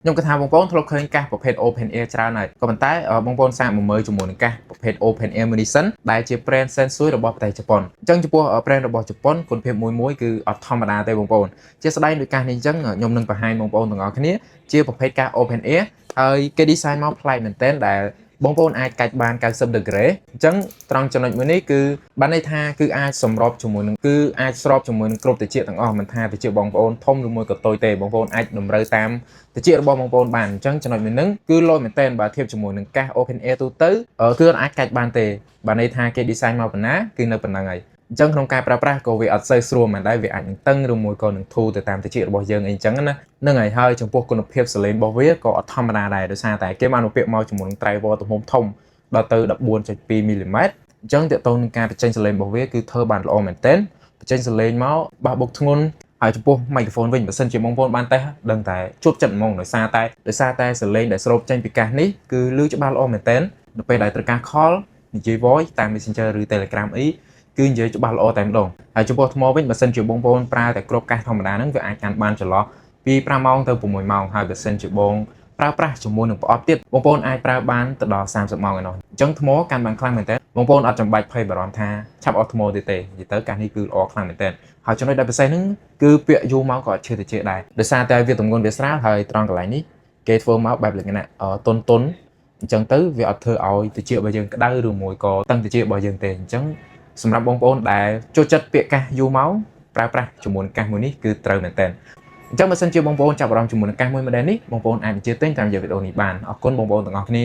ខ្ញុំគិតថាបងប្អូនធ្លាប់ឃើញកាសប្រភេទ Open Air ច្រើនហើយក៏ប៉ុន្តែបងប្អូនសាកមកមើលជាមួយនឹងកាសប្រភេទ Open Air មួយនេះសិនដែលជា brand Sensui របស់ប្រទេសជប៉ុនអញ្ចឹងចំពោះ brand របស់ជប៉ុនគុណភាពមួយគឺអត់ធម្មតាទេបងប្អូនជាស្ដែងដូចកាសនេះអញ្ចឹងខ្ញុំនឹងបង្ហាញបងប្អូនទាំងអស់គ្នាជាប្រភេទកាស Open Air ហើយគេ design មកប្លែកមែនទែនដែលបងប្អូនអាចកាច់បាន90ដឺក្រេអញ្ចឹងត្រង់ចំណុចមួយនេះគឺបានន័យថាគឺអាចសម្របជាមួយនឹងគឺអាចស្របជាមួយនឹងគ្រប់ត្រចៀកទាំងអស់មិនថាត្រចៀកបងប្អូនធំឬមួយក៏តូចទេបងប្អូនអាចតម្រូវតាមត្រចៀករបស់បងប្អូនបានអញ្ចឹងចំណុចមួយហ្នឹងគឺលយមែនទែនបើធៀបជាមួយនឹងកាស Open Air ទូទៅគឺអាចកាច់បានទេបានន័យថាគេ design មកប៉ុណ្ណាគឺនៅប៉ុណ្ណឹងហើយអញ្ចឹងក្នុងការប្រើប្រាស់ក៏វាអត់សូវស្រួលមែនដែរវាអាចនឹងតឹងឬមួយក៏នឹងធូរទៅតាមត្រចៀករបស់យើងអីអញ្ចឹងណានឹងហើយចំពោះគុណភាពសលេងរបស់វាក៏អត់ធម្មតាដែរដោយសារតែគេបានបំពាក់មកជាមួយនឹង driver ទំហំធំដល់ទៅ 14.2 មីលីម៉ែត្រអញ្ចឹងទាក់ទងនឹងការបញ្ចេញសលេងរបស់វាគឺធ្វើបានល្អមែនទែនបញ្ចេញសលេងមកបះបុកធ្ងន់ហើយចំពោះ microphone វិញបើសិនជាបងប្អូនបានតេស្តដឹងតែជួបចិត្តហ្មងដោយសារតែសលេងដែលស្រូបចេញពីកាសនេះគឺឮច្បាស់ល្អមែនទែននៅពេលដែលត្រូវការ call និយាយ voice តាម Messenger ឬ Telegram អីគឺនិយាយច្បាស់ល្អតែម្ដងហើយចំពោះថ្មវិញបើសិនជាបងប្អូនប្រើតែគ្រាប់កាសធម្មតាហ្នឹងវាអាចកាន់បានចន្លោះពី5ម៉ោងទៅ6ម៉ោងហើយបើសិនជាបងប្រើប្រាស់ជាមួយនឹងប្រអប់ទៀតបងប្អូនអាចប្រើបានទៅដល់30ម៉ោងឯណោះអញ្ចឹងថ្មកាន់បានខ្លាំងមែនទែនបងប្អូនអត់ចាំបាច់ភ័យបារម្ភថាឆាប់អស់ថ្មទៀតទេនិយាយទៅកាសនេះគឺល្អខ្លាំងមែនទែនហើយចំណុចដែលពិសេសហ្នឹងគឺពាក់យូរមកក៏អត់ឈឺត្រចៀកដែរដោយសារតែវាទម្ងន់វាស្រាលហើយត្រង់កន្លែងនេះគេធ្វើមកបែបលក្ខណៈតុនអញ្ចឹងទៅវាអត់ធ្វើឲ្យត្រចៀករបស់យើងក្តៅឬមួយក៏តឹងត្រចៀករបស់យើងទេអញ្ចឹងសម្រាប់បងប្អូនដែលចូលចិត្តពាក់កាសយូរមកប្រើប្រាស់ជាមួយនឹងកាសមួយនេះគឺត្រូវមែនទែនអញ្ចឹងបើសិនជាបងប្អូនចាប់អារម្មណ៍ជាមួយនឹងកាសមួយ model នេះបងប្អូនអាចបញ្ជាទិញតាមរយៈវីដេអូនេះបានអរគុណបងប្អូនទាំងអស់គ្នា